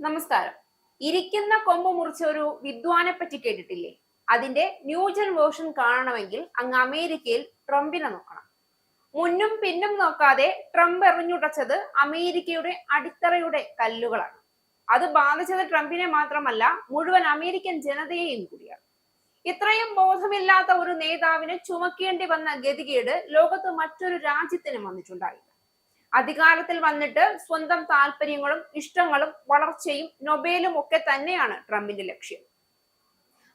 നമസ്കാരം. ഇരിക്കുന്ന കൊമ്പ് മുറിച്ച ഒരു വിദ്വാനെ പറ്റി കേട്ടിട്ടില്ലേ? അതിന്റെ ന്യൂജൻ വേർഷൻ കാണണമെങ്കിൽ അങ്ങ് അമേരിക്കയിൽ ട്രംപിനെ നോക്കണം. മുന്നും പിന്നും നോക്കാതെ ട്രംപ് എറിഞ്ഞുടച്ചത് അമേരിക്കയുടെ അടിത്തറയുടെ കല്ലുകളാണ്. അത് ബാധിച്ചത് ട്രംപിനെ മാത്രമല്ല, മുഴുവൻ അമേരിക്കൻ ജനതയെയും കൂടിയാണ്. ഇത്രയും ബോധമില്ലാത്ത ഒരു നേതാവിന് ചുമക്കേണ്ടി വന്ന ഗതികേട് ലോകത്ത് മറ്റൊരു രാജ്യത്തിനും വന്നിട്ടുണ്ടായില്ല. അധികാരത്തിൽ വന്നിട്ട് സ്വന്തം താല്പര്യങ്ങളും ഇഷ്ടങ്ങളും വളർച്ചയും നൊബേലും ഒക്കെ തന്നെയാണ് ട്രംപിന്റെ ലക്ഷ്യം.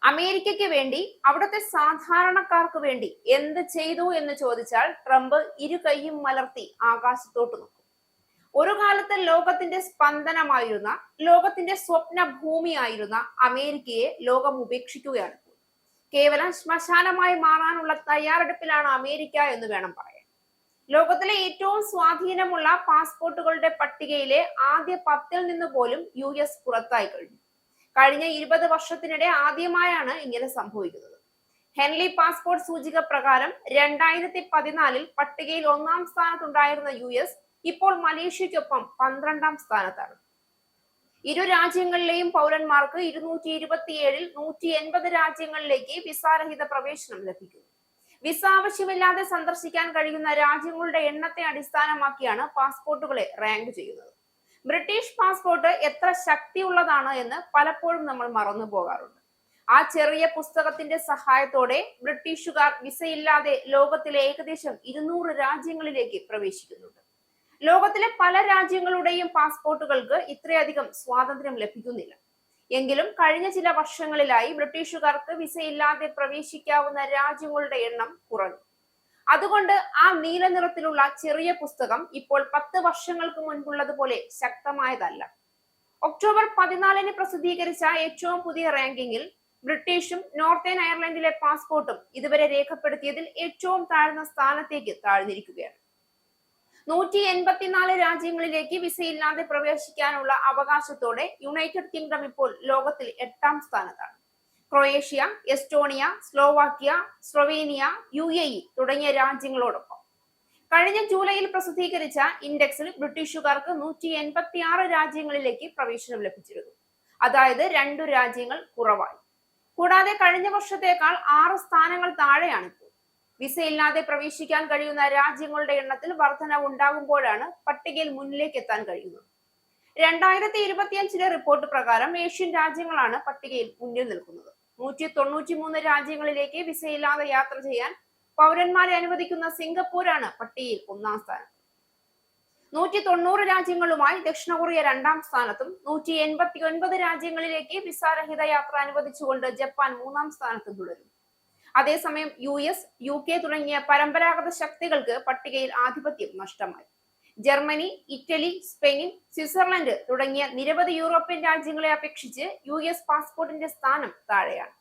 അമേരിക്കയ്ക്ക് വേണ്ടി, അവിടുത്തെ സാധാരണക്കാർക്ക് വേണ്ടി എന്ത് ചെയ്തു എന്ന് ചോദിച്ചാൽ ട്രംപ് ഇരു കൈയും മലർത്തി ആകാശത്തോട്ട് നോക്കും. ഒരു കാലത്ത് ലോകത്തിന്റെ സ്പന്ദനമായിരുന്ന, ലോകത്തിന്റെ സ്വപ്ന ഭൂമിയായിരുന്ന അമേരിക്കയെ ലോകം ഉപേക്ഷിക്കുകയാണ്. കേവലം ശ്മശാനമായി മാറാനുള്ള തയ്യാറെടുപ്പിലാണ് അമേരിക്ക എന്ന് വേണം പറയാൻ. ലോകത്തിലെ ഏറ്റവും സ്വാധീനമുള്ള പാസ്പോർട്ടുകളുടെ പട്ടികയിലെ ആദ്യ 10 നിന്ന് പോലും US പുറത്തായി കഴിഞ്ഞു. കഴിഞ്ഞ 20 വർഷത്തിനിടെ ആദ്യമായാണ് ഇങ്ങനെ സംഭവിക്കുന്നത്. ഹെൻലി പാസ്പോർട്ട് സൂചിക പ്രകാരം 2014 പട്ടികയിൽ 1-ാം സ്ഥാനത്തുണ്ടായിരുന്ന US ഇപ്പോൾ മലേഷ്യക്കൊപ്പം 12-ാം സ്ഥാനത്താണ്. ഇരു രാജ്യങ്ങളിലെയും പൗരന്മാർക്ക് 227-ൽ 180 രാജ്യങ്ങളിലേക്ക് വിസാരഹിത പ്രവേശനം ലഭിക്കുന്നു. വിസ ആവശ്യമില്ലാതെ സന്ദർശിക്കാൻ കഴിയുന്ന രാജ്യങ്ങളുടെ എണ്ണത്തെ അടിസ്ഥാനമാക്കിയാണ് പാസ്പോർട്ടുകളെ റാങ്ക് ചെയ്യുന്നത്. ബ്രിട്ടീഷ് പാസ്പോർട്ട് എത്ര ശക്തിയുള്ളതാണ് എന്ന് പലപ്പോഴും നമ്മൾ മറന്നു പോകാറുണ്ട്. ആ ചെറിയ പുസ്തകത്തിന്റെ സഹായത്തോടെ ബ്രിട്ടീഷുകാർ വിസയില്ലാതെ ലോകത്തിലെ ഏകദേശം 200 രാജ്യങ്ങളിലേക്ക് പ്രവേശിക്കുന്നുണ്ട്. ലോകത്തിലെ പല രാജ്യങ്ങളുടെയും പാസ്പോർട്ടുകൾക്ക് ഇത്രയധികം സ്വാതന്ത്ര്യം ലഭിക്കുന്നില്ല. എങ്കിലും കഴിഞ്ഞ ചില വർഷങ്ങളിലായി ബ്രിട്ടീഷുകാർക്ക് വിസയില്ലാതെ പ്രവേശിക്കാവുന്ന രാജ്യങ്ങളുടെ എണ്ണം കുറഞ്ഞു. അതുകൊണ്ട് ആ നീല നിറത്തിലുള്ള ചെറിയ പുസ്തകം ഇപ്പോൾ 10 വർഷങ്ങൾക്ക് മുൻപുള്ളതുപോലെ ശക്തമായതല്ല. ഒക്ടോബർ 14-ന് പ്രസിദ്ധീകരിച്ച ഏറ്റവും പുതിയ റാങ്കിങ്ങിൽ ബ്രിട്ടീഷും നോർത്തേൺ അയർലൻഡിലെ പാസ്പോർട്ടും ഇതുവരെ രേഖപ്പെടുത്തിയതിൽ ഏറ്റവും താഴ്ന്ന സ്ഥാനത്തേക്ക് താഴ്ന്നിരിക്കുകയാണ്. 184 രാജ്യങ്ങളിലേക്ക് വിസയില്ലാതെ പ്രവേശിക്കാനുള്ള അവകാശത്തോടെ യുണൈറ്റഡ് കിങ്ഡം ഇപ്പോൾ ലോകത്തിൽ 8-ാം സ്ഥാനത്താണ്. Croatia, Estonia, Slovakia, Slovenia, UAE തുടങ്ങിയ രാജ്യങ്ങളോടൊപ്പം. കഴിഞ്ഞ ജൂലൈയിൽ പ്രസിദ്ധീകരിച്ച ഇൻഡെക്സിൽ ബ്രിട്ടീഷുകാർക്ക് 186 രാജ്യങ്ങളിലേക്ക് പ്രവേശനം ലഭിച്ചിരുന്നു. അതായത് 2 രാജ്യങ്ങൾ കുറവായി. കൂടാതെ കഴിഞ്ഞ വർഷത്തേക്കാൾ 6 സ്ഥാനങ്ങൾ താഴെയാണ് ഇപ്പോൾ. വിസയില്ലാതെ പ്രവേശിക്കാൻ കഴിയുന്ന രാജ്യങ്ങളുടെ എണ്ണത്തിൽ വർധനവ് ഉണ്ടാകുമ്പോഴാണ് പട്ടികയിൽ മുന്നിലേക്ക് എത്താൻ കഴിയുന്നത്. 2025-ലെ റിപ്പോർട്ട് പ്രകാരം ഏഷ്യൻ രാജ്യങ്ങളാണ് പട്ടികയിൽ മുന്നിൽ നിൽക്കുന്നത്. 193 രാജ്യങ്ങളിലേക്ക് വിസയില്ലാതെ യാത്ര ചെയ്യാൻ പൗരന്മാരെ അനുവദിക്കുന്ന സിംഗപ്പൂരാണ് പട്ടികയിൽ 1-ാം സ്ഥാനത്ത്. 190 രാജ്യങ്ങളുമായി ദക്ഷിണ കൊറിയ 2-ാം സ്ഥാനത്തും 189 രാജ്യങ്ങളിലേക്ക് വിസാരഹിത യാത്ര അനുവദിച്ചുകൊണ്ട് ജപ്പാൻ 3-ാം സ്ഥാനത്തും തുടരുന്നു. അതേസമയം US, UK തുടങ്ങിയ പരമ്പരാഗത ശക്തികൾക്ക് പട്ടികയിൽ ആധിപത്യം നഷ്ടമായി. ജർമ്മനി, ഇറ്റലി, സ്പെയിൻ, സ്വിറ്റ്സർലൻഡ് തുടങ്ങിയ നിരവധി യൂറോപ്യൻ രാജ്യങ്ങളെ അപേക്ഷിച്ച് US പാസ്പോർട്ടിന്റെ സ്ഥാനം താഴെയാണ്.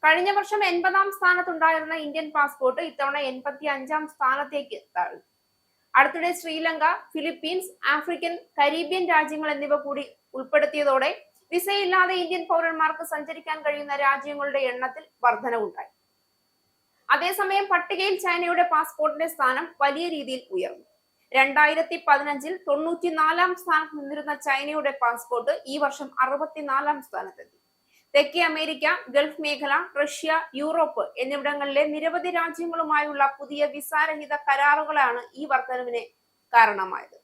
കഴിഞ്ഞ വർഷം 80-ാം സ്ഥാനത്തുണ്ടായിരുന്ന ഇന്ത്യൻ പാസ്പോർട്ട് ഇത്തവണ 85-ാം സ്ഥാനത്തേക്ക് താഴ്ന്നു. അടുത്തിടെ ശ്രീലങ്ക, ഫിലിപ്പീൻസ്, ആഫ്രിക്കൻ, കരീബിയൻ രാജ്യങ്ങൾ എന്നിവ കൂടി ഉൾപ്പെടുത്തിയതോടെ വിസയില്ലാതെ ഇന്ത്യൻ പൗരന്മാർക്ക് സഞ്ചരിക്കാൻ കഴിയുന്ന രാജ്യങ്ങളുടെ എണ്ണത്തിൽ വർധനവുണ്ടായി. അതേസമയം പട്ടികയിൽ ചൈനയുടെ പാസ്പോർട്ടിന്റെ സ്ഥാനം വലിയ രീതിയിൽ ഉയർന്നു. 2015-ൽ 94-ാം സ്ഥാനത്ത് നിന്നിരുന്ന ചൈനയുടെ പാസ്പോർട്ട് ഈ വർഷം 64-ാം സ്ഥാനത്തെത്തി. തെക്കേ അമേരിക്ക, ഗൾഫ് മേഖല, റഷ്യ, യൂറോപ്പ് എന്നിവിടങ്ങളിലെ നിരവധി രാജ്യങ്ങളുമായുള്ള പുതിയ വിസാരഹിത കരാറുകളാണ് ഈ വർധനവിന് കാരണമായത്.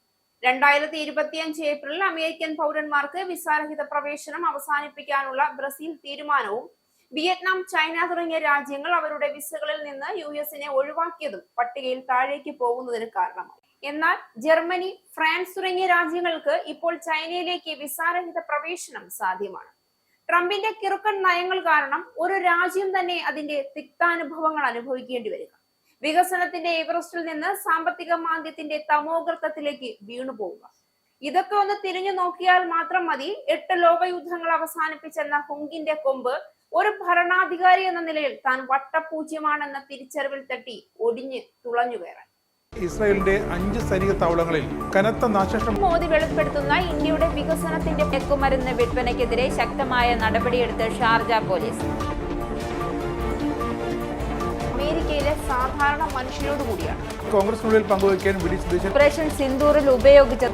2025 ഏപ്രിലിൽ അമേരിക്കൻ പൗരന്മാർക്ക് വിസാരഹിത പ്രവേശനം അവസാനിപ്പിക്കാനുള്ള ബ്രസീൽ തീരുമാനവും വിയറ്റ്നാം, ചൈന തുടങ്ങിയ രാജ്യങ്ങൾ അവരുടെ വിസകളിൽ നിന്ന് US-നെ ഒഴിവാക്കിയതും പട്ടികയിൽ താഴേക്ക് പോകുന്നതിന് കാരണമായി. എന്നാൽ ജർമ്മനി, ഫ്രാൻസ് തുടങ്ങിയ രാജ്യങ്ങൾക്ക് ഇപ്പോൾ ചൈനയിലേക്ക് വിസാരഹിത പ്രവേശനം സാധ്യമാണ്. ട്രംപിന്റെ കിറുക്കൻ നയങ്ങൾ കാരണം ഒരു രാജ്യം തന്നെ അതിന്റെ തിക്താനുഭവങ്ങൾ അനുഭവിക്കേണ്ടി വരിക. വികസനത്തിന്റെ എവറസ്റ്റിൽ നിന്ന് സാമ്പത്തിക മാന്ദ്യത്തിന്റെ തമോഗർത്തത്തിലേക്ക് വീണു പോവുക. ഇതൊക്കെ ഒന്ന് തിരിഞ്ഞു നോക്കിയാൽ മാത്രം മതി 8 ലോകയുദ്ധങ്ങൾ അവസാനിപ്പിച്ചെന്ന ഹുങ്കിന്റെ കൊമ്പ് ഒരു ഭരണാധികാരി എന്ന നിലയിൽ താൻ വട്ടപൂജ്യമാണെന്ന തിരിച്ചറിവിൽ തട്ടി ഒടിഞ്ഞ് തുളഞ്ഞു കയറാൻ. ഇസ്രായേലിന്റെ 5 സൈനിക താവളങ്ങളിൽ കനത്ത നാശനഷ്ടം. മോദി വെളിപ്പെടുത്തുന്ന ഇന്ത്യയുടെ വികസനത്തിന്റെ മയക്കുമരുന്ന് വിൽപ്പനയ്ക്കെതിരെ ശക്തമായ നടപടിയെടുത്ത് ഷാർജ പോലീസ്. അമേരിക്കയിലെ സാധാരണ മനുഷ്യരോട് കൂടിയാണ് കോൺഗ്രസിനുള്ളിൽ പങ്കുവയ്ക്കാൻ ഓപ്പറേഷൻ സിന്ദൂറിൽ ഉപയോഗിച്ച